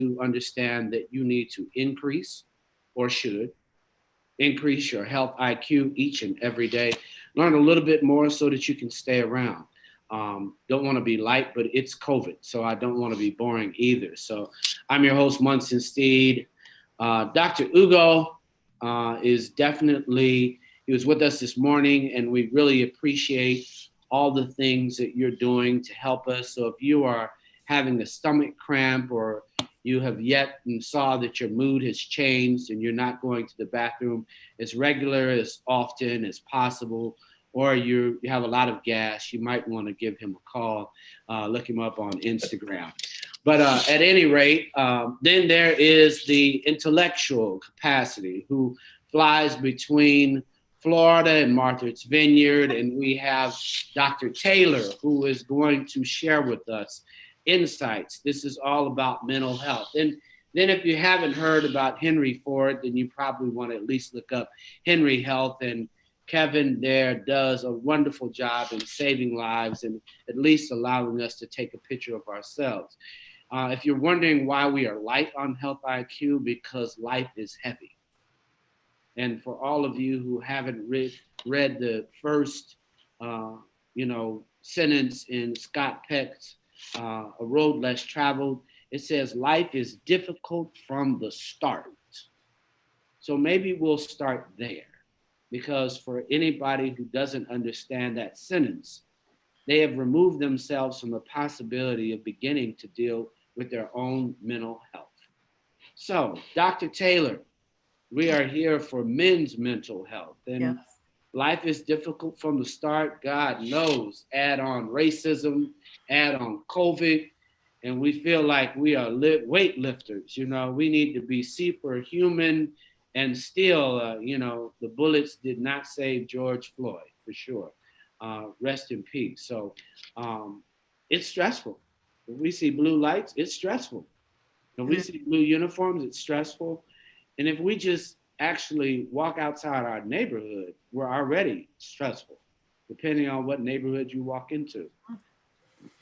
to understand that you need to increase, or should increase, your health IQ each and every day. Learn a little bit more so that you can stay around. Don't want to be light, but it's COVID, so I don't want to be boring either. So I'm your host, Munson Steed. Dr. Ugo is definitely, he was with us this morning, and we really appreciate all the things that you're doing to help us. So if you are having a stomach cramp, or you have yet and saw that your mood has changed and you're not going to the bathroom as regular, as often as possible, or you have a lot of gas, you might want to give him a call, look him up on Instagram. But at any rate, then there is the intellectual capacity, who flies between Florida and Martha's Vineyard. And we have Dr. Taylor, who is going to share with us insights. This is all about mental health. And then if you haven't heard about Henry Ford, then you probably want to at least look up Henry Health. And Kevin there does a wonderful job in saving lives and at least allowing us to take a picture of ourselves. If you're wondering why we are light on health IQ, because life is heavy. And for all of you who haven't read the first, sentence in Scott Peck's A Road Less Traveled, it says life is difficult from the start. So maybe we'll start there, because for anybody who doesn't understand that sentence, they have removed themselves from the possibility of beginning to deal with their own mental health. So, Dr. Taylor, we are here for men's mental health. And yes, life is difficult from the start. God knows. Add on racism, add on COVID, and we feel like we are weightlifters. We need to be superhuman. And still, the bullets did not save George Floyd, for sure. Rest in peace. So it's stressful. If we see blue lights, it's stressful. If we see blue uniforms, it's stressful. And if we just actually walk outside our neighborhood, we're already stressful, depending on what neighborhood you walk into.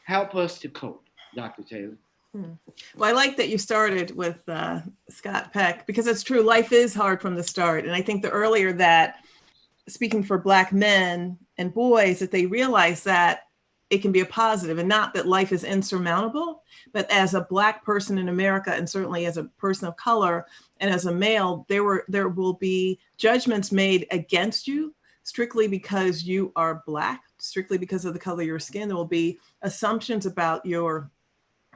Help us to cope, Dr. Taylor. Well, I like that you started with Scott Peck, because it's true, life is hard from the start. And I think the earlier that, speaking for Black men and boys, that they realize that it can be a positive, and not that life is insurmountable, but as a Black person in America, and certainly as a person of color and as a male, there will be judgments made against you strictly because you are Black, strictly because of the color of your skin. There will be assumptions about your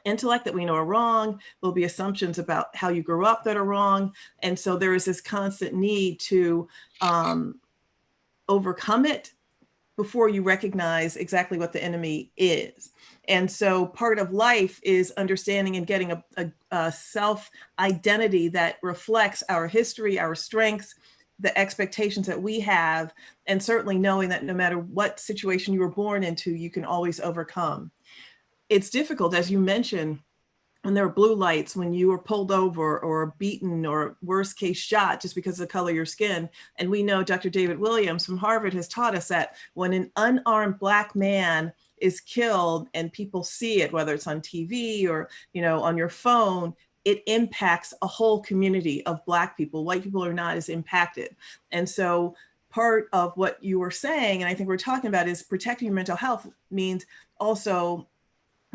intellect that we know are wrong. There'll be assumptions about how you grew up that are wrong. And so there is this constant need to overcome it before you recognize exactly what the enemy is. And so part of life is understanding and getting a self-identity that reflects our history, our strengths, the expectations that we have, and certainly knowing that no matter what situation you were born into, you can always overcome. It's difficult, as you mentioned, when there are blue lights, when you were pulled over or beaten or worst case shot just because of the color of your skin. And we know Dr. David Williams from Harvard has taught us that when an unarmed Black man is killed and people see it, whether it's on TV or on your phone, it impacts a whole community of Black people. White people are not as impacted. And so part of what you were saying, and I think we're talking about, is protecting your mental health means also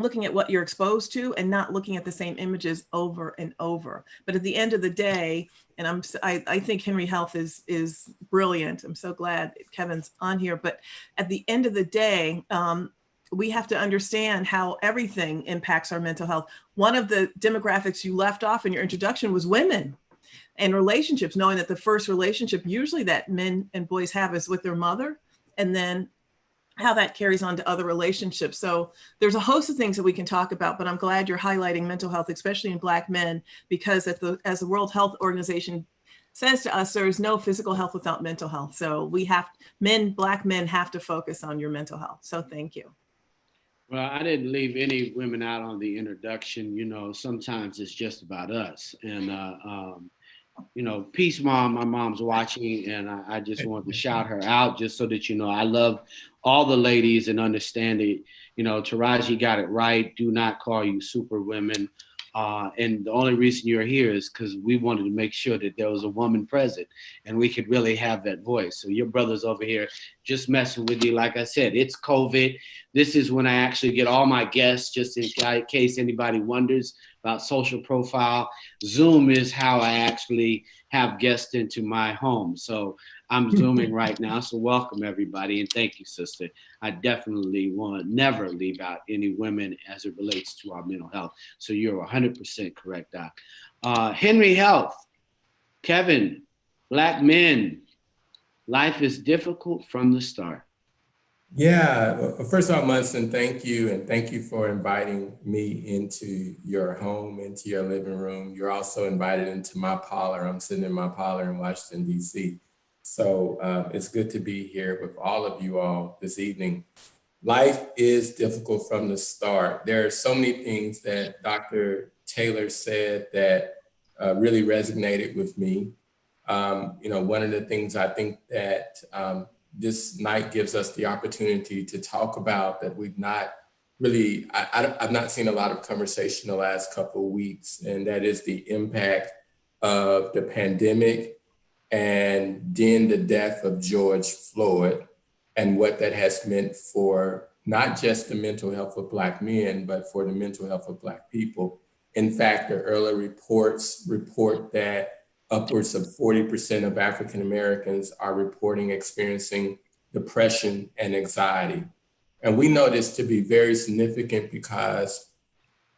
looking at what you're exposed to and not looking at the same images over and over. But at the end of the day, and I think Henry Health is brilliant. I'm so glad Kevin's on here. But at the end of the day, we have to understand how everything impacts our mental health. One of the demographics you left off in your introduction was women and relationships, knowing that the first relationship usually that men and boys have is with their mother, and then how that carries on to other relationships. So there's a host of things that we can talk about, but I'm glad you're highlighting mental health, especially in Black men, because as the World Health Organization says to us, there is no physical health without mental health. So Black men have to focus on your mental health. So thank you. Well, I didn't leave any women out on the introduction. Sometimes it's just about us. And, peace, Mom. My mom's watching, and I just want to shout her out just so that I love all the ladies and understand it. Taraji got it right. Do not call you super women. And the only reason you're here is because we wanted to make sure that there was a woman present and we could really have that voice. So your brother's over here just messing with you. Like I said, it's COVID. This is when I actually get all my guests, just in case anybody wonders about Social Profile. Zoom is how I actually have guests into my home. So I'm Zooming right now. So welcome everybody. And thank you, sister. I definitely want to never leave out any women as it relates to our mental health. So you're 100% correct, Doc. Henry Health, Kevin, Black men, life is difficult from the start. Yeah, first off, Munson, thank you. And thank you for inviting me into your home, into your living room. You're also invited into my parlor. I'm sitting in my parlor in Washington, D.C. So it's good to be here with all of you all this evening. Life is difficult from the start. There are so many things that Dr. Taylor said that really resonated with me. One of the things I think that this night gives us the opportunity to talk about that we've not really, I've not seen a lot of conversation the last couple of weeks, and that is the impact of the pandemic and then the death of George Floyd and what that has meant for not just the mental health of Black men, but for the mental health of Black people. In fact, the early reports report that upwards of 40% of African Americans are reporting experiencing depression and anxiety. And we know this to be very significant because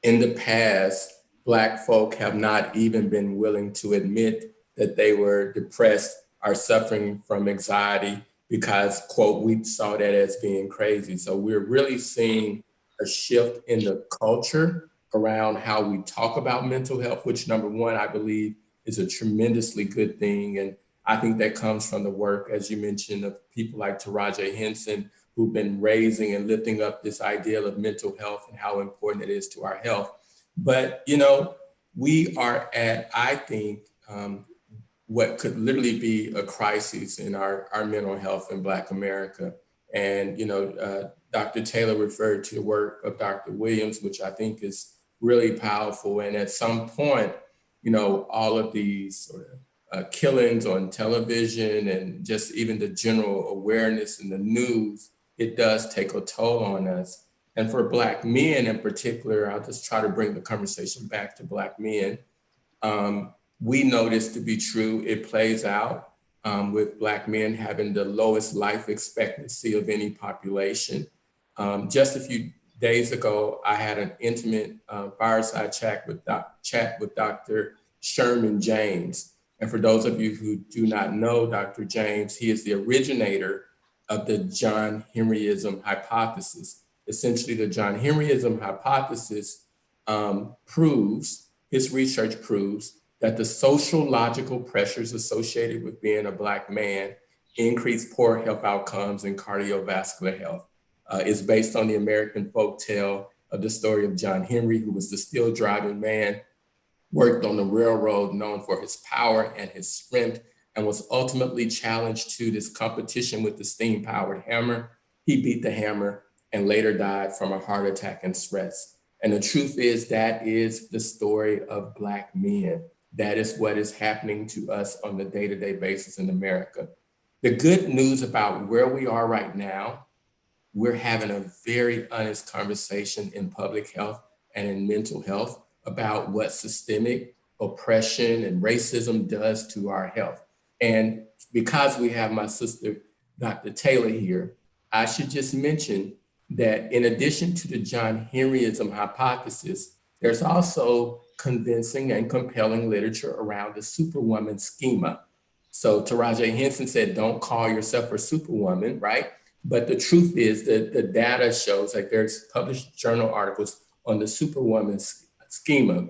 in the past, Black folk have not even been willing to admit that they were depressed or suffering from anxiety because, quote, we saw that as being crazy. So we're really seeing a shift in the culture around how we talk about mental health, which number one, I believe is a tremendously good thing. And I think that comes from the work, as you mentioned, of people like Taraji Henson, who've been raising and lifting up this idea of mental health and how important it is to our health. But, we are at, I think, what could literally be a crisis in our mental health in Black America. And, Dr. Taylor referred to the work of Dr. Williams, which I think is really powerful. And at some point, all of these sort of killings on television and just even the general awareness in the news, it does take a toll on us. And for Black men in particular, I'll just try to bring the conversation back to Black men. We know this to be true. It plays out with Black men having the lowest life expectancy of any population. Just a few days ago, I had an intimate fireside chat with Dr. Sherman James. And for those of you who do not know Dr. James, he is the originator of the John Henryism hypothesis. Essentially, the John Henryism hypothesis his research proves that the social logical pressures associated with being a Black man increase poor health outcomes and cardiovascular health. Is based on the American folktale of the story of John Henry, who was the steel driving man, worked on the railroad, known for his power and his strength, and was ultimately challenged to this competition with the steam powered hammer. He beat the hammer and later died from a heart attack and stress. And the truth is that is the story of Black men. That is what is happening to us on the day-to-day basis in America. The good news about where we are right now, we're having a very honest conversation in public health and in mental health about what systemic oppression and racism does to our health. And because we have my sister, Dr. Taylor here, I should just mention that in addition to the John Henryism hypothesis, there's also convincing and compelling literature around the superwoman schema. So Taraji Henson said, don't call yourself a superwoman, right? But the truth is that the data shows, like there's published journal articles on the superwoman schema,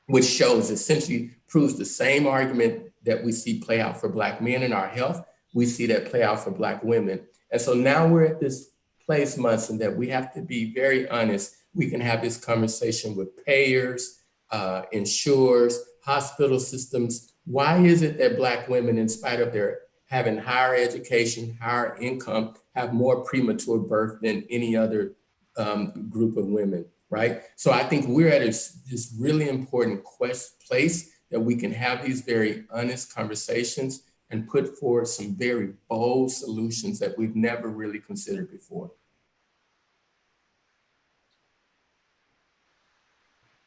which shows essentially proves the same argument that we see play out for Black men in our health, we see that play out for Black women. And so now we're at this place, Munson, that we have to be very honest. We can have this conversation with payers, insurers, hospital systems. Why is it that Black women, in spite of their having higher education, higher income, have more premature birth than any other group of women? right? So I think we're at this really important place that we can have these very honest conversations and put forward some very bold solutions that we've never really considered before.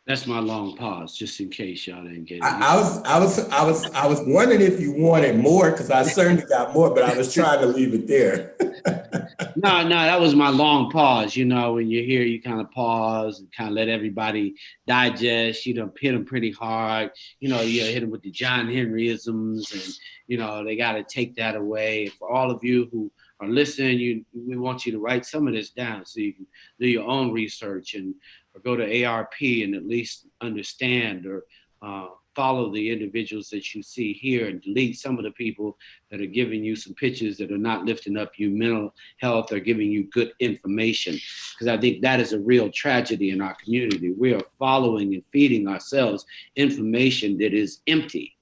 That's my long pause, just in case y'all didn't get it. I was wondering if you wanted more, because I certainly got more, but I was trying to leave it there. No, that was my long pause. You know, when you're here, you kind of pause and kind of let everybody digest. You know, hit them pretty hard. You know, you hit them with the John Henryisms, and you know they got to take that away. For all of you who are listening, we want you to write some of this down so you can do your own research and or go to ARP and at least understand or follow the individuals that you see here and delete some of the people that are giving you some pictures that are not lifting up your mental health or giving you good information. Because I think that is a real tragedy in our community. We are following and feeding ourselves information that is empty.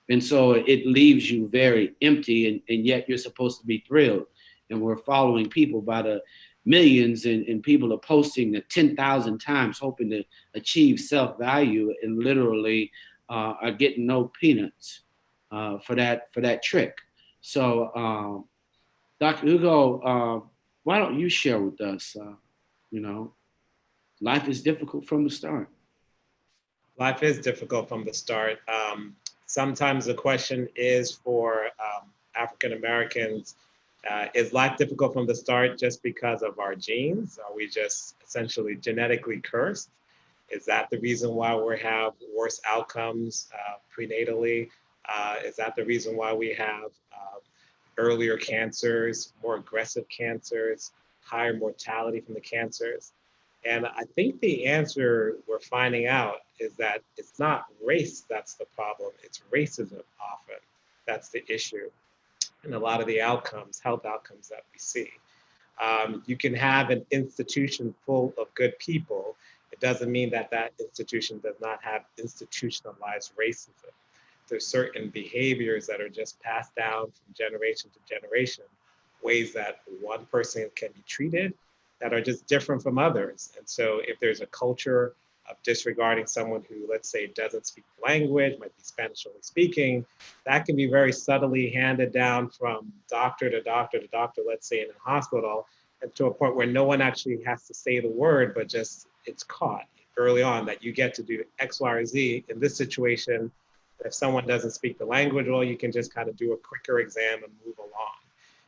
And so it leaves you very empty, and yet you're supposed to be thrilled. And we're following people by the millions, and people are posting the 10,000 times hoping to achieve self-value, and literally are getting no peanuts for that trick. So Dr. Hugo, why don't you share with us, you know, life is difficult from the start. Life is difficult from the start. Sometimes the question is for African Americans, is life difficult from the start just because of our genes? Are we just essentially genetically cursed? Is that the reason why we have worse outcomes prenatally? Is that the reason why we have earlier cancers, more aggressive cancers, higher mortality from the cancers? And I think the answer we're finding out is that it's not race that's the problem, it's racism often. That's the issue. And a lot of the outcomes, health outcomes that we see. You can have an institution full of good people. It doesn't mean that that institution does not have institutionalized racism. There's certain behaviors that are just passed down from generation to generation, ways that one person can be treated that are just different from others. And so if there's a culture of disregarding someone who, let's say, doesn't speak the language, might be Spanish only speaking, that can be very subtly handed down from doctor to doctor to doctor, let's say in a hospital, and to a point where no one actually has to say the word, but just it's caught early on that you get to do X, Y, or Z. In this situation, if someone doesn't speak the language, well, you can just kind of do a quicker exam and move along.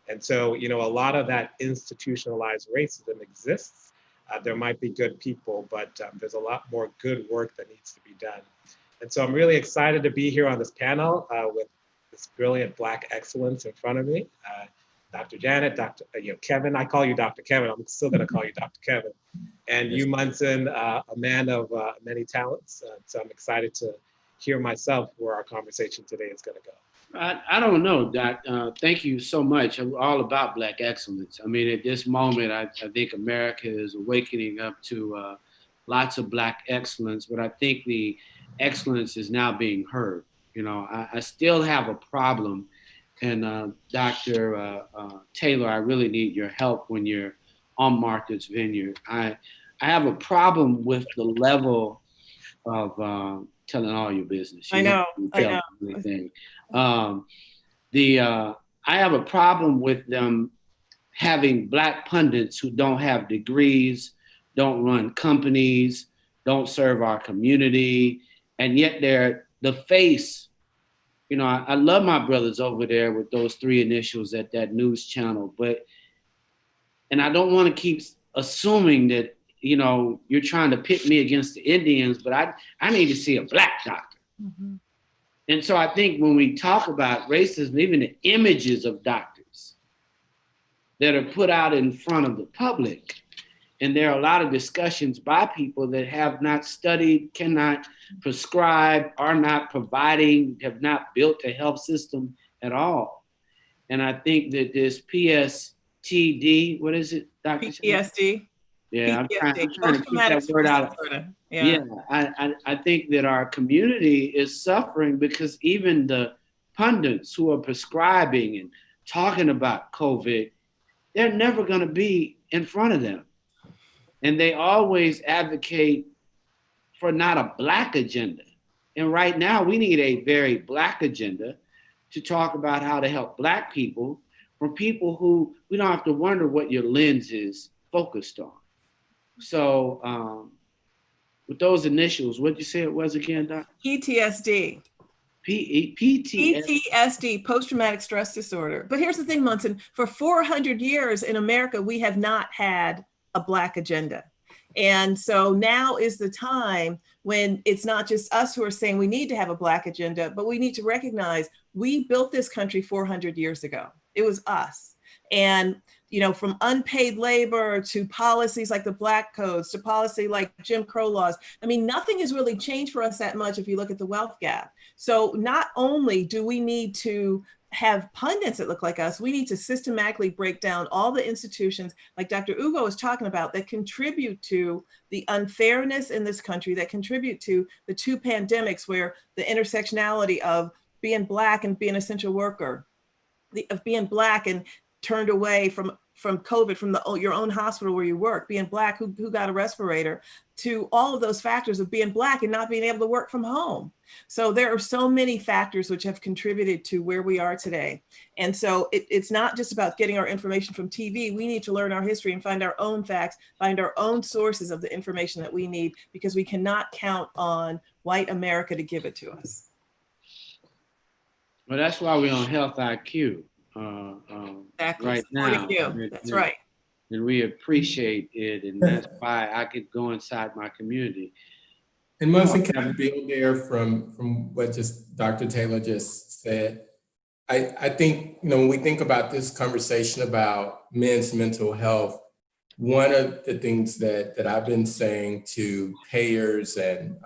And so, you know, a lot of that institutionalized racism exists. There might be good people, but there's a lot more good work that needs to be done. And so I'm really excited to be here on this panel with this brilliant Black excellence in front of me. Dr. Janet, Dr. Kevin, I call you Dr. Kevin, I'm still gonna call you Dr. Kevin. And you, Munson, a man of many talents. So I'm excited to hear myself where our conversation today is gonna go. I don't know, Doc. Thank you so much. I'm all about Black excellence. I mean, at this moment, I think America is awakening up to lots of Black excellence, but I think the excellence is now being heard. You know, I still have a problem, and Dr. Taylor, I really need your help when you're on Martha's Vineyard. I have a problem with the level of telling all your business. I know. Anything. I have a problem with them having Black pundits who don't have degrees, don't run companies, don't serve our community, and yet they're the face. You know, I love my brothers over there with those 3 initials at that news channel, and I don't want to keep assuming that, you know, you're trying to pit me against the Indians, but I need to see a Black doctor. Mm-hmm. And so I think when we talk about racism, even the images of doctors that are put out in front of the public, and there are a lot of discussions by people that have not studied, cannot prescribe, are not providing, have not built a health system at all. And I think that this PSTD, what is it, Dr. PTSD? Yeah, I'm trying to keep that word out. Yeah, I think that our community is suffering because even the pundits who are prescribing and talking about COVID, they're never going to be in front of them. And they always advocate for not a Black agenda. And right now, we need a very Black agenda to talk about how to help Black people from people who we don't have to wonder what your lens is focused on. So, with those initials, what did you say it was again, Doc? PTSD. PTSD. PTSD, post-traumatic stress disorder. But here's the thing, Munson, for 400 years in America, we have not had a Black agenda. And so now is the time when it's not just us who are saying we need to have a Black agenda, but we need to recognize we built this country 400 years ago. It was us. And, you know, from unpaid labor to policies like the Black codes to policy like Jim Crow laws. I mean, nothing has really changed for us that much if you look at the wealth gap. So not only do we need to have pundits that look like us, we need to systematically break down all the institutions like Dr. Ugo was talking about that contribute to the unfairness in this country, that contribute to the two pandemics where the intersectionality of being Black and being an essential worker, of being Black and turned away from COVID, from your own hospital where you work, being Black, who got a respirator, to all of those factors of being Black and not being able to work from home. So there are so many factors which have contributed to where we are today. And so it's not just about getting our information from TV. We need to learn our history and find our own facts, find our own sources of the information that we need, because we cannot count on white America to give it to us. Well, that's why we're on Health IQ. Exactly. Right now. That's right. And we appreciate it. And that's why I could go inside my community. And Munson, can I build there from what just Dr. Taylor just said? I think, you know, when we think about this conversation about men's mental health, one of the things that I've been saying to payers and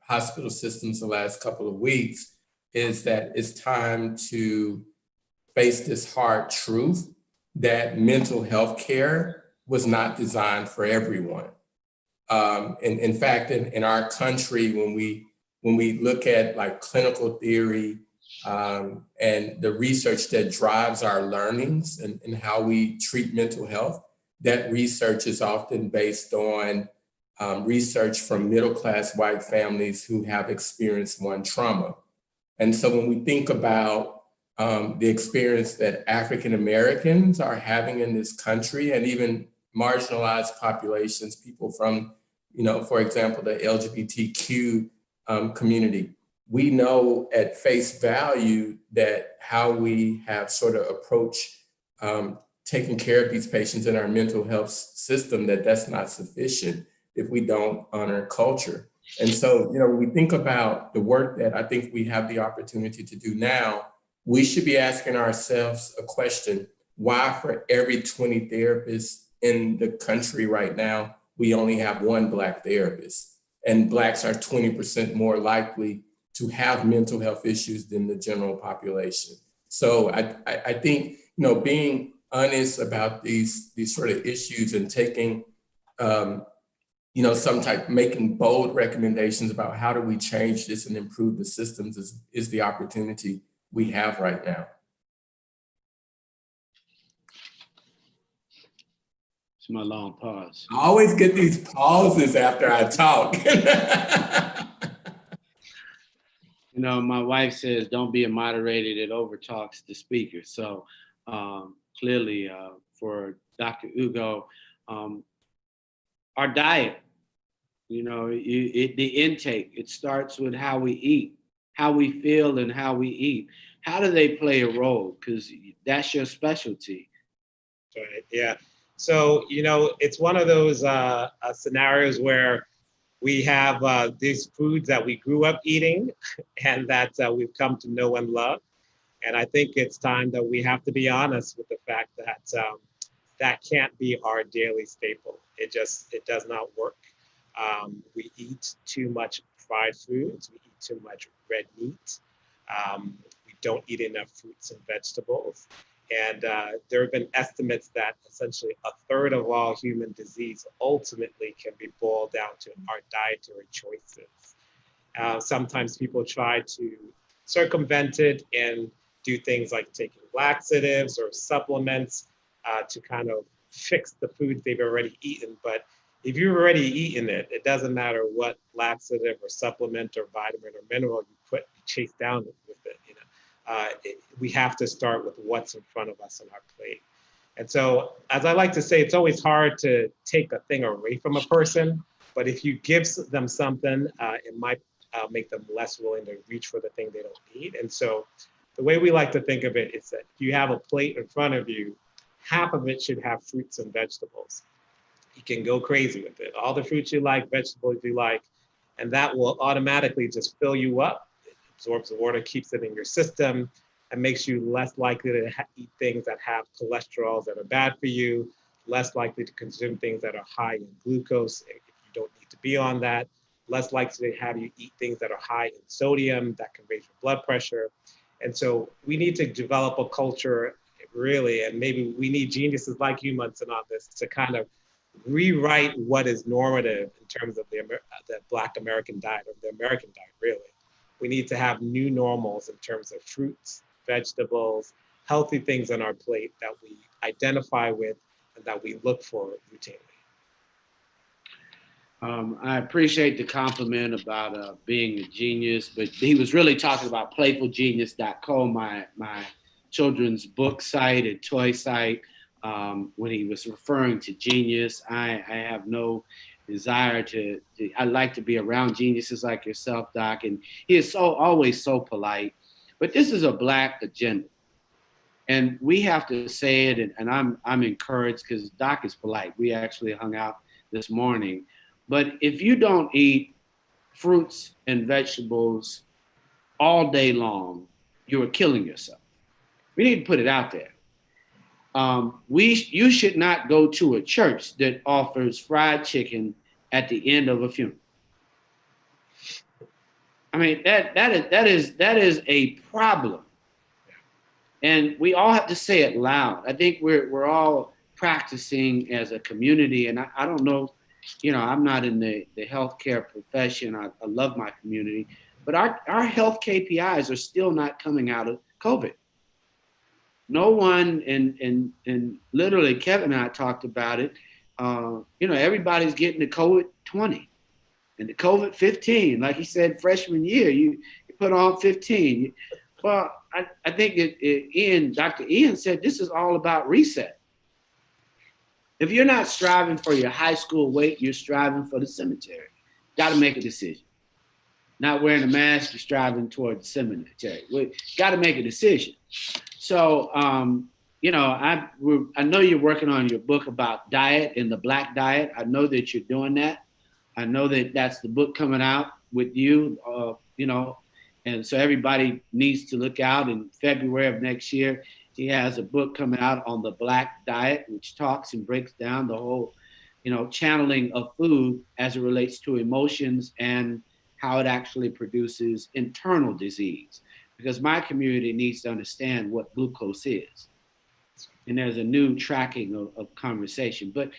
hospital systems the last couple of weeks is that it's time to face this hard truth that mental health care was not designed for everyone. In fact, in our country, when we look at like clinical theory and the research that drives our learnings and how we treat mental health, that research is often based on research from middle-class white families who have experienced one trauma. And so when we think about the experience that African Americans are having in this country, and even marginalized populations, people from, you know, for example, the LGBTQ community, we know at face value that how we have sort of approached taking care of these patients in our mental health system, that's not sufficient if we don't honor culture. And so, you know, when we think about the work that I think we have the opportunity to do now, we should be asking ourselves a question: why for every 20 therapists in the country right now, we only have one Black therapist? And Blacks are 20% more likely to have mental health issues than the general population. So I think, you know, being honest about these sort of issues and taking, you know, making bold recommendations about how do we change this and improve the systems is the opportunity we have right now. It's my long pause. I always get these pauses after I talk. You know, my wife says, don't be a moderator that overtalks the speaker. So clearly for Dr. Ugo, our diet, you know, the intake, it starts with how we eat, how we feel and how we eat. How do they play a role? Because that's your specialty. Right. Yeah. So, you know, it's one of those scenarios where we have these foods that we grew up eating and that we've come to know and love. And I think it's time that we have to be honest with the fact that that can't be our daily staple. It does not work. We eat too much fried foods. We eat too much red meat. We don't eat enough fruits and vegetables. And there have been estimates that essentially a third of all human disease ultimately can be boiled down to our dietary choices. Sometimes people try to circumvent it and do things like taking laxatives or supplements to kind of fix the foods they've already eaten. But if you've already eaten it, it doesn't matter what laxative or supplement or vitamin or mineral you chase down with it. We have to start with what's in front of us on our plate. And so, as I like to say, it's always hard to take a thing away from a person, but if you give them something, it might make them less willing to reach for the thing they don't need. And so, the way we like to think of it is that if you have a plate in front of you, half of it should have fruits and vegetables. You can go crazy with it. All the fruits you like, vegetables you like, and that will automatically just fill you up. It absorbs the water, keeps it in your system, and makes you less likely to eat things that have cholesterols that are bad for you, less likely to consume things that are high in glucose if you don't need to be on that, less likely to have you eat things that are high in sodium that can raise your blood pressure. And so we need to develop a culture, really, and maybe we need geniuses like you, Munson, on this to kind of rewrite what is normative in terms of the Black American diet, or the American diet, really. We need to have new normals in terms of fruits, vegetables, healthy things on our plate that we identify with and that we look for routinely. I appreciate the compliment about being a genius, but he was really talking about playfulgenius.co, my children's book site and toy site. When he was referring to genius, I have no desire to I like to be around geniuses like yourself, Doc, and he is always so polite. But this is a Black agenda, and we have to say it. And I'm encouraged because Doc is polite. We actually hung out this morning. But if you don't eat fruits and vegetables all day long, you are killing yourself. We need to put it out there. You should not go to a church that offers fried chicken at the end of a funeral. I mean, that is a problem, and we all have to say it loud. I think we're all practicing as a community, and I don't know, I'm not in the healthcare profession. I love my community, but our health KPIs are still not coming out of COVID. No one, and literally Kevin and I talked about it. Everybody's getting the COVID 20 and the COVID 15. Like he said, freshman year, you put on 15. Well, I think Dr. Ian said this is all about reset. If you're not striving for your high school weight, you're striving for the cemetery. Got to make a decision. Not wearing a mask, you're striving toward the cemetery. We got to make a decision. So, I know you're working on your book about diet and the Black diet. I know that you're doing that. I know that that's the book coming out with you, and so everybody needs to look out in February of next year. He has a book coming out on the Black diet, which talks and breaks down the whole, channeling of food as it relates to emotions and how it actually produces internal disease. Because my community needs to understand what glucose is. And there's a new tracking of conversation. But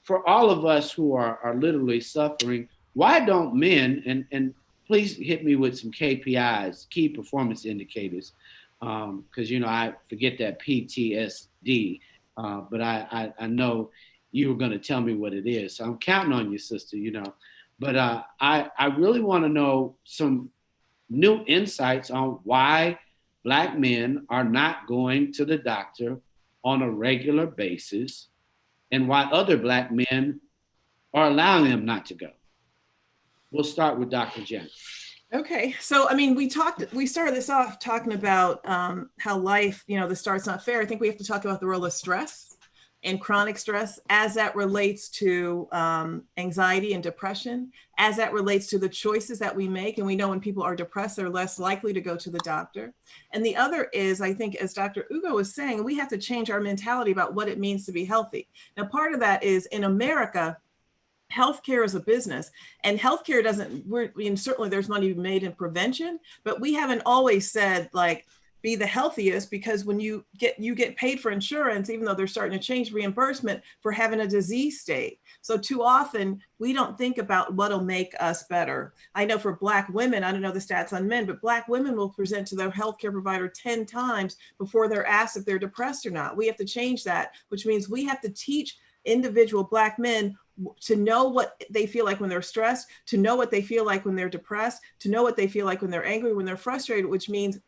for all of us who are literally suffering, why don't men, and please hit me with some KPIs, key performance indicators, because, I forget that PTSD, but I know you were going to tell me what it is. So I'm counting on you, sister, But I really want to know some new insights on why Black men are not going to the doctor on a regular basis and why other Black men are allowing them not to go. We'll start with Dr. Jen. Okay, so we started this off talking about how life, the start's not fair. I think we have to talk about the role of stress and chronic stress as that relates to anxiety and depression, as that relates to the choices that we make. And we know when people are depressed, they're less likely to go to the doctor. And the other is, I think, as Dr. Ugo was saying, we have to change our mentality about what it means to be healthy. Now, part of that is in America, healthcare is a business, and healthcare certainly there's money made in prevention, but we haven't always said be the healthiest, because when you get paid for insurance, even though they're starting to change reimbursement for having a disease state. So too often we don't think about what'll make us better. I know for Black women, I don't know the stats on men, but Black women will present to their healthcare provider 10 times before they're asked if they're depressed or not. We have to change that, which means we have to teach individual Black men to know what they feel like when they're stressed, to know what they feel like when they're depressed, to know what they feel like when they're angry, when they're frustrated, which means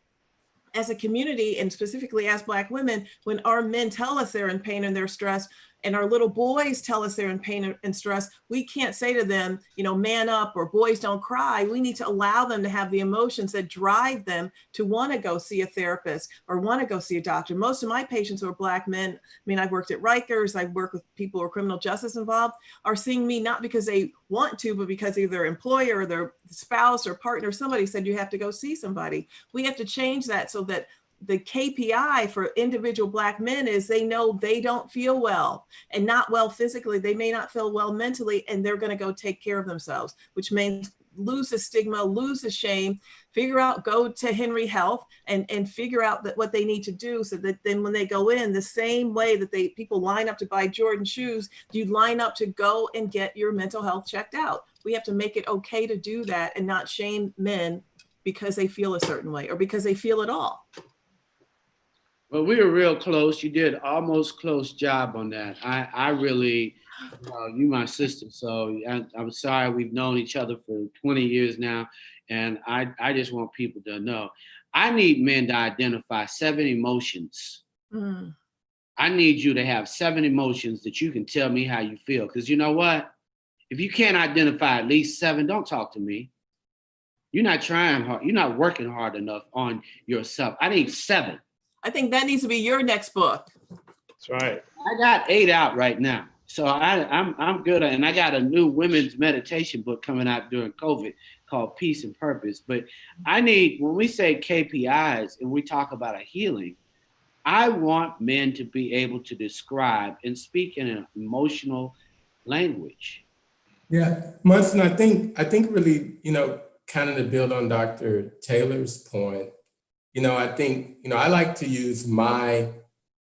as a community, and specifically as Black women, when our men tell us they're in pain and they're stressed, and our little boys tell us they're in pain and stress, we can't say to them, you know, man up, or boys don't cry. We need to allow them to have the emotions that drive them to want to go see a therapist or want to go see a doctor. Most of my patients who are Black men, I mean, I've worked at Rikers, I've worked with people who are criminal justice involved, are seeing me not because they want to, but because either their employer or their spouse or partner, somebody said you have to go see somebody. We have to change that so that the KPI for individual Black men is they know they don't feel well, and not well physically. They may not feel well mentally, and they're going to go take care of themselves, which means lose the stigma, lose the shame, figure out, go to Henry Health and figure out that what they need to do, so that then when they go in, the same way that people line up to buy Jordan shoes, you line up to go and get your mental health checked out. We have to make it okay to do that and not shame men because they feel a certain way or because they feel it all. Well, we were real close. You did almost close job on that. I really, you my sister, so I'm sorry. We've known each other for 20 years now, and I just want people to know, I need men to identify 7 emotions. Mm. I need you to have 7 emotions that you can tell me how you feel. Because you know what? If you can't identify at least 7, don't talk to me. You're not trying hard. You're not working hard enough on yourself. I need 7. I think that needs to be your next book. That's right. I got 8 out right now. So I'm good. And I got a new women's meditation book coming out during COVID called Peace and Purpose. But I need, when we say KPIs and we talk about a healing, I want men to be able to describe and speak in an emotional language. Yeah, Munson, I think really, kind of to build on Dr. Taylor's point, I think, I like to use my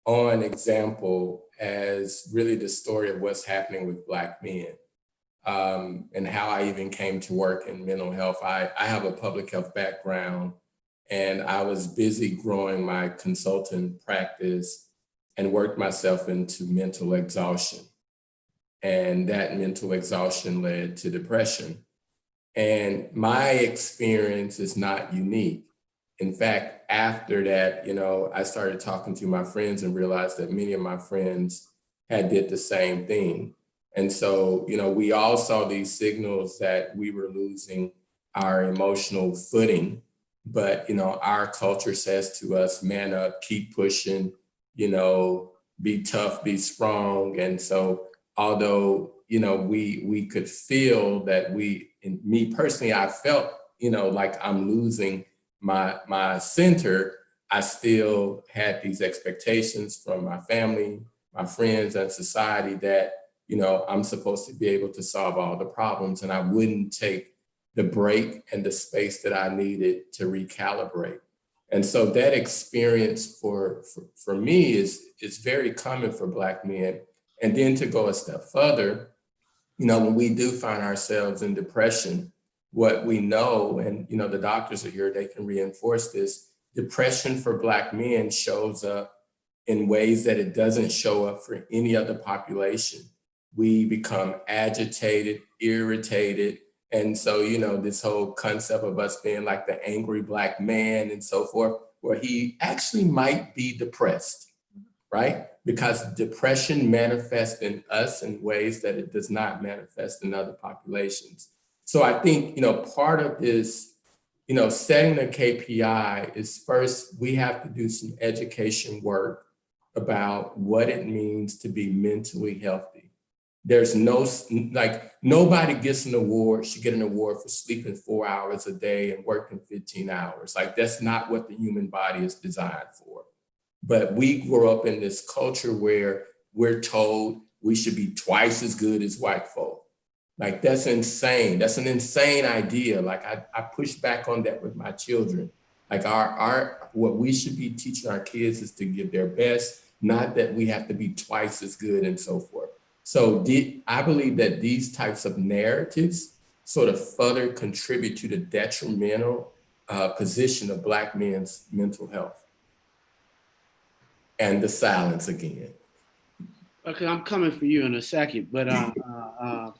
own example as really the story of what's happening with Black men, and how I even came to work in mental health. I have a public health background, and I was busy growing my consultant practice and worked myself into mental exhaustion. And that mental exhaustion led to depression. And my experience is not unique. In fact, after that, I started talking to my friends and realized that many of my friends had did the same thing. And so, we all saw these signals that we were losing our emotional footing. But, our culture says to us, man up, keep pushing, be tough, be strong. And so, although, we could feel that me personally, I felt, like I'm losing my center, I still had these expectations from my family, my friends, and society that, I'm supposed to be able to solve all the problems, and I wouldn't take the break and the space that I needed to recalibrate. And so that experience for me is very common for Black men. And then to go a step further, when we do find ourselves in depression, what we know, and the doctors are here, they can reinforce this, depression for Black men shows up in ways that it doesn't show up for any other population. We become agitated, irritated. And so, this whole concept of us being like the angry Black man and so forth, where he actually might be depressed, right? Because depression manifests in us in ways that it does not manifest in other populations. So I think, part of this, setting the KPI is first, we have to do some education work about what it means to be mentally healthy. There's nobody gets an award, should get an award for sleeping 4 hours a day and working 15 hours. That's not what the human body is designed for. But we grow up in this culture where we're told we should be twice as good as white folk. That's insane. That's an insane idea. I push back on that with my children. What we should be teaching our kids is to give their best, not that we have to be twice as good and so forth. So I believe that these types of narratives sort of further contribute to the detrimental position of Black men's mental health. And the silence again. Okay, I'm coming for you in a second, but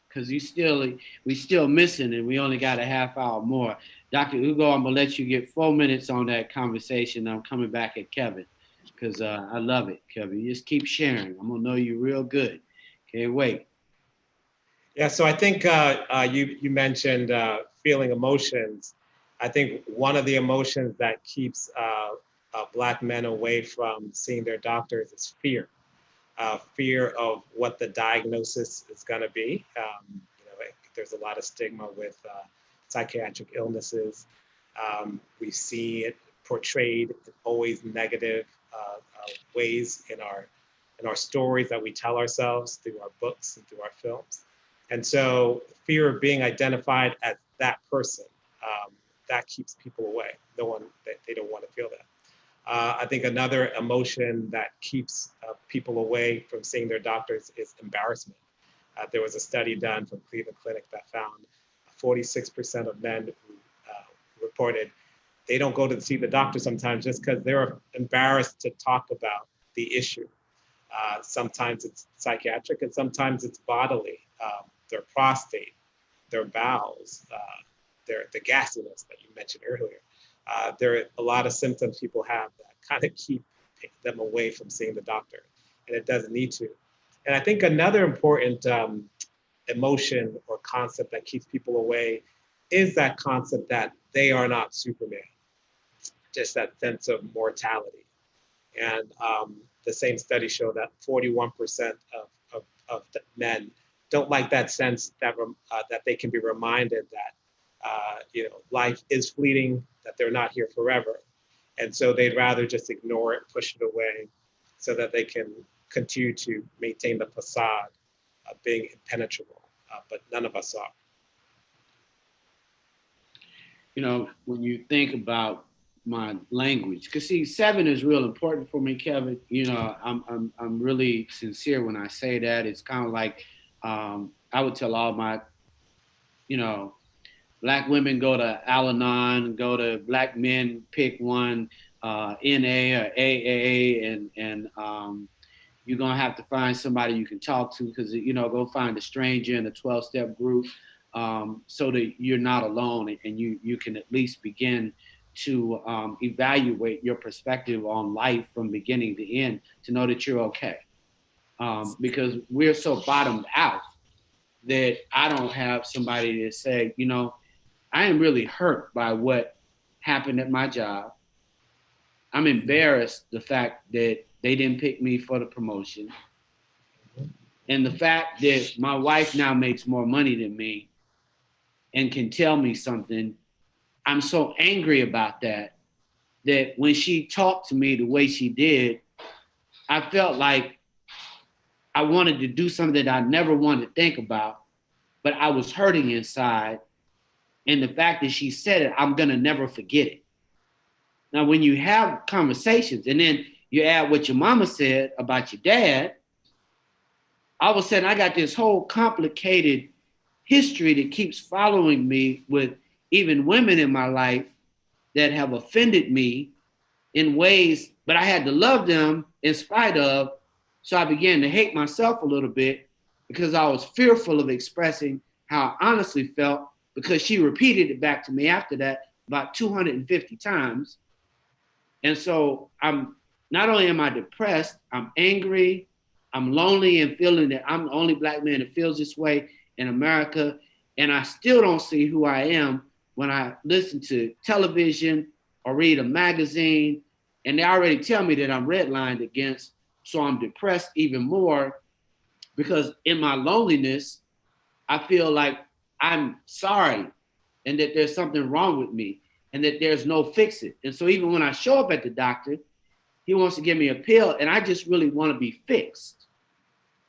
because we still missing, and we only got a half hour more. Dr. Ugo, I'm gonna let you get 4 minutes on that conversation. I'm coming back at Kevin because I love it, Kevin. You just keep sharing. I'm gonna know you real good. Can't wait. Yeah, so I think you mentioned feeling emotions. I think one of the emotions that keeps Black men away from seeing their doctors is fear. Fear of what the diagnosis is going to be. There's a lot of stigma with psychiatric illnesses. We see it portrayed in always negative ways in our stories that we tell ourselves through our books and through our films. And so fear of being identified as that person, that keeps people away. They don't want to feel that. I think another emotion that keeps people away from seeing their doctors is embarrassment. There was a study done from Cleveland Clinic that found 46% of men who reported they don't go to see the doctor sometimes just because they're embarrassed to talk about the issue. Sometimes it's psychiatric and sometimes it's bodily. Their prostate, their bowels, the gassiness that you mentioned earlier. There are a lot of symptoms people have that kind of keep them away from seeing the doctor, and it doesn't need to. And I think another important emotion or concept that keeps people away is that concept that they are not Superman, just that sense of mortality. And the same study showed that 41% of men don't like that sense that they can be reminded that life is fleeting, that they're not here forever. And so they'd rather just ignore it, push it away so that they can continue to maintain the facade of being impenetrable, but none of us are. When you think about my language, because see, 7 is real important for me, Kevin. I'm really sincere when I say that. It's kind of like I would tell all my, Black women go to Al-Anon, go to Black men pick one, NA or AA, and you're gonna have to find somebody you can talk to because go find a stranger in a 12-step group so that you're not alone and you can at least begin to evaluate your perspective on life from beginning to end to know that you're okay. Because we're so bottomed out that I don't have somebody to say, I am really hurt by what happened at my job. I'm embarrassed the fact that they didn't pick me for the promotion. And the fact that my wife now makes more money than me and can tell me something, I'm so angry about that when she talked to me the way she did, I felt like I wanted to do something that I never wanted to think about, but I was hurting inside. And the fact that she said it, I'm gonna never forget it. Now, when you have conversations and then you add what your mama said about your dad, all of a sudden I got this whole complicated history that keeps following me with even women in my life that have offended me in ways, but I had to love them in spite of. So I began to hate myself a little bit because I was fearful of expressing how I honestly felt, because she repeated it back to me after that about 250 times. And so not only am I depressed, I'm angry, I'm lonely and feeling that I'm the only Black man that feels this way in America. And I still don't see who I am when I listen to television or read a magazine, and they already tell me that I'm redlined against. So I'm depressed even more because in my loneliness, I feel like I'm sorry and that there's something wrong with me and that there's no fix it. And so even when I show up at the doctor, he wants to give me a pill and I just really want to be fixed.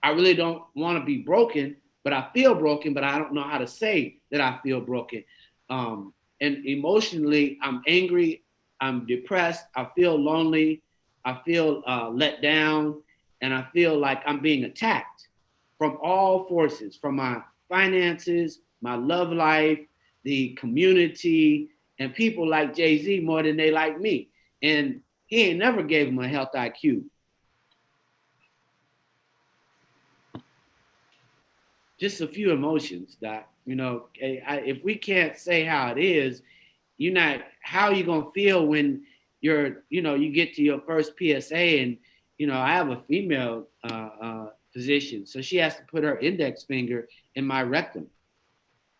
I really don't want to be broken, but I feel broken, but I don't know how to say that I feel broken. And emotionally, I'm angry, I'm depressed, I feel lonely, I feel let down, and I feel like I'm being attacked from all forces, from my finances, my love life, the community, and people like Jay-Z more than they like me. And he ain't never gave him a health IQ. just a few emotions, Doc. You know, if we can't say how it is, how are you gonna feel when you get to your first PSA and, I have a female physician, so she has to put her index finger in my rectum.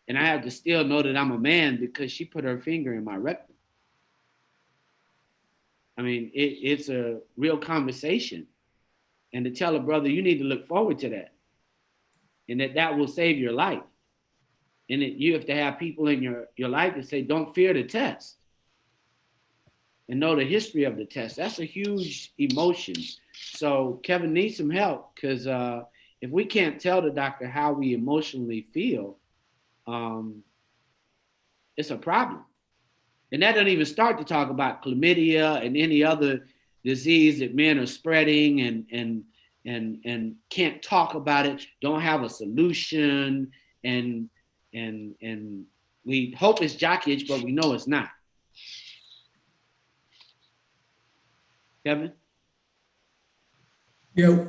And I have to still know that I'm a man because she put her finger in my rectum. I mean, it's a real conversation. And to tell a brother, you need to look forward to that. And that will save your life. And you have to have people in your life that say, don't fear the test. And know the history of the test. That's a huge emotion. So Kevin needs some help, because if we can't tell the doctor how we emotionally feel, it's a problem. And that doesn't even start to talk about chlamydia and any other disease that men are spreading and can't talk about it, don't have a solution, and we hope it's jock itch, but we know it's not. Kevin? Yeah,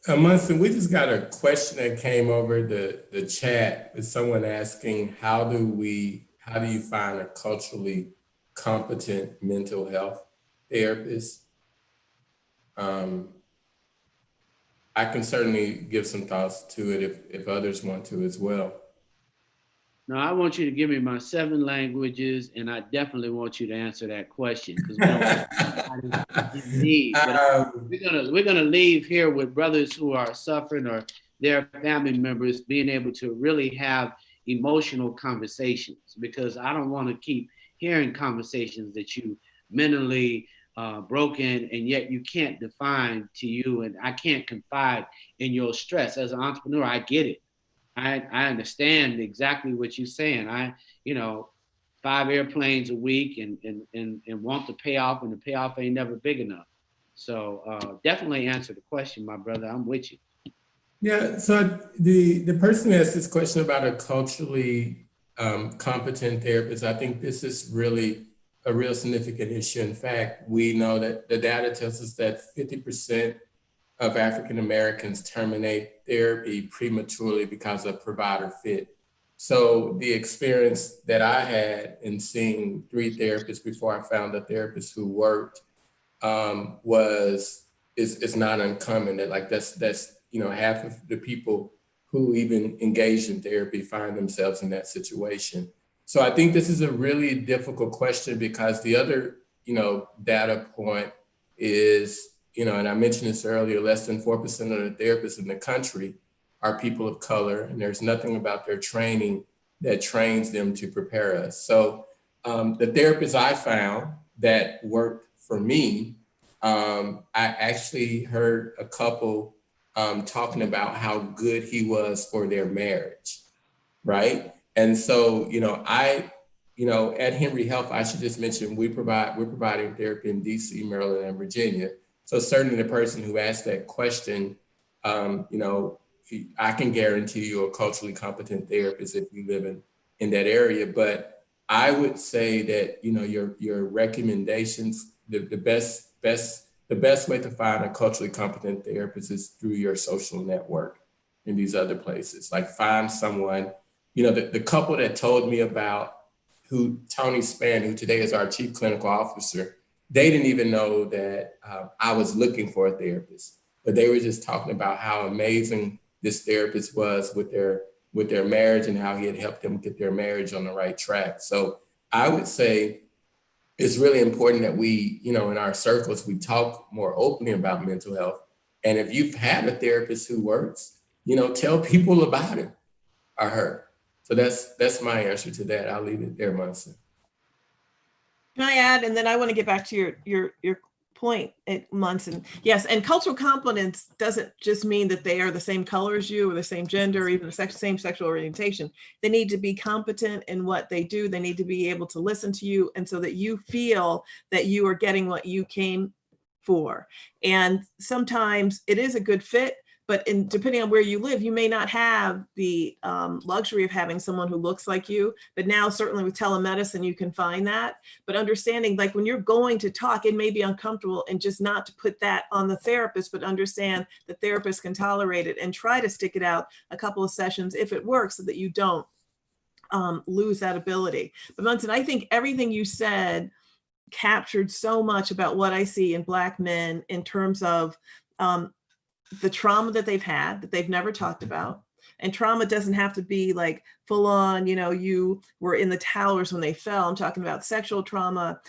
Munson, we just got a question that came over the chat with someone asking, how do you find a culturally competent mental health therapist? I can certainly give some thoughts to it if others want to as well. No, I want you to give me my 7 languages, and I definitely want you to answer that question, because we don't in need. But we're gonna leave here with brothers who are suffering or their family members being able to really have emotional conversations, because I don't want to keep hearing conversations that you mentally broken, and yet you can't define to you, and I can't confide in your stress. As an entrepreneur, I get it. I understand exactly what you're saying. 5 airplanes a week and want the payoff, and the payoff ain't never big enough. So definitely answer the question, my brother. I'm with you. Yeah, so the person asked this question about a culturally competent therapist. I think this is really a real significant issue. In fact, we know that the data tells us that 50% of African Americans terminate therapy prematurely because of provider fit. So the experience that I had in seeing 3 therapists before I found a therapist who worked is not uncommon. That that's half of the people who even engage in therapy find themselves in that situation. So I think this is a really difficult question, because the other data point is, and I mentioned this earlier, less than 4% of the therapists in the country are people of color, and there's nothing about their training that trains them to prepare us. So the therapists I found that worked for me, I actually heard a couple talking about how good he was for their marriage, right? And so, at Henry Health, I should just mention, we're providing therapy in DC, Maryland, and Virginia. So certainly the person who asked that question, I can guarantee you a culturally competent therapist if you live in that area. But I would say that, your recommendations, the best way to find a culturally competent therapist is through your social network in these other places. Like, find someone, the couple that told me about Tony Spann, who today is our chief clinical officer, they didn't even know that I was looking for a therapist, but they were just talking about how amazing this therapist was with their marriage and how he had helped them get their marriage on the right track. So I would say it's really important that we, in our circles, we talk more openly about mental health. And if you've had a therapist who works, tell people about it or her. So that's my answer to that. I'll leave it there, Munson. Can I add? And then I want to get back to your point, Munson. Yes, and cultural competence doesn't just mean that they are the same color as you, or the same gender, or even the same sexual orientation. They need to be competent in what they do. They need to be able to listen to you, and so that you feel that you are getting what you came for. And sometimes it is a good fit. But depending on where you live, you may not have the luxury of having someone who looks like you. But now, certainly with telemedicine, you can find that. But understanding, like when you're going to talk, it may be uncomfortable, and just not to put that on the therapist, but understand the therapist can tolerate it and try to stick it out a couple of sessions if it works, so that you don't lose that ability. But Munson, I think everything you said captured so much about what I see in Black men in terms of the trauma that they've had that they've never talked about. And trauma doesn't have to be like full on, you were in the towers when they fell. I'm talking about sexual trauma.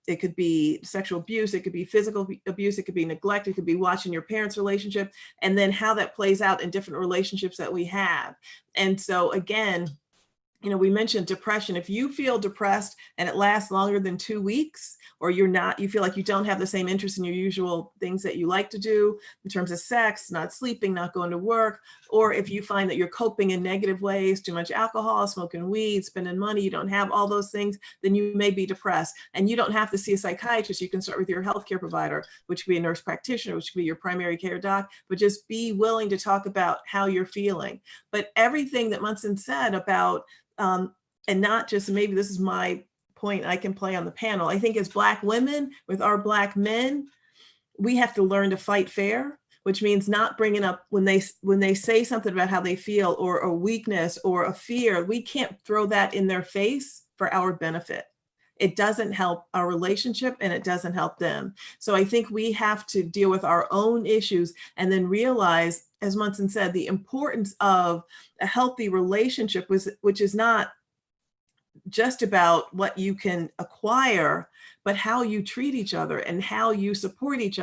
It could be sexual abuse. It could be physical abuse. It could be neglect. It could be watching your parents' relationship, and then how that plays out in different relationships that we have. And so again, we mentioned depression. If you feel depressed and it lasts longer than 2 weeks, or you feel like you don't have the same interest in your usual things that you like to do in terms of sex, not sleeping, not going to work, or if you find that you're coping in negative ways, too much alcohol, smoking weed, spending money, you don't have all those things, then you may be depressed. And you don't have to see a psychiatrist. You can start with your healthcare provider, which could be a nurse practitioner, which could be your primary care doc, but just be willing to talk about how you're feeling. But everything that Munson said about, and not just, maybe this is my point I can play on the panel, I think as Black women with our Black men, we have to learn to fight fair, which means not bringing up when they say something about how they feel, or a weakness or a fear, we can't throw that in their face for our benefit. It doesn't help our relationship, and it doesn't help them. So I think we have to deal with our own issues, and then realize, as Munson said, the importance of a healthy relationship, which is not just about what you can acquire, but how you treat each other and how you support each other.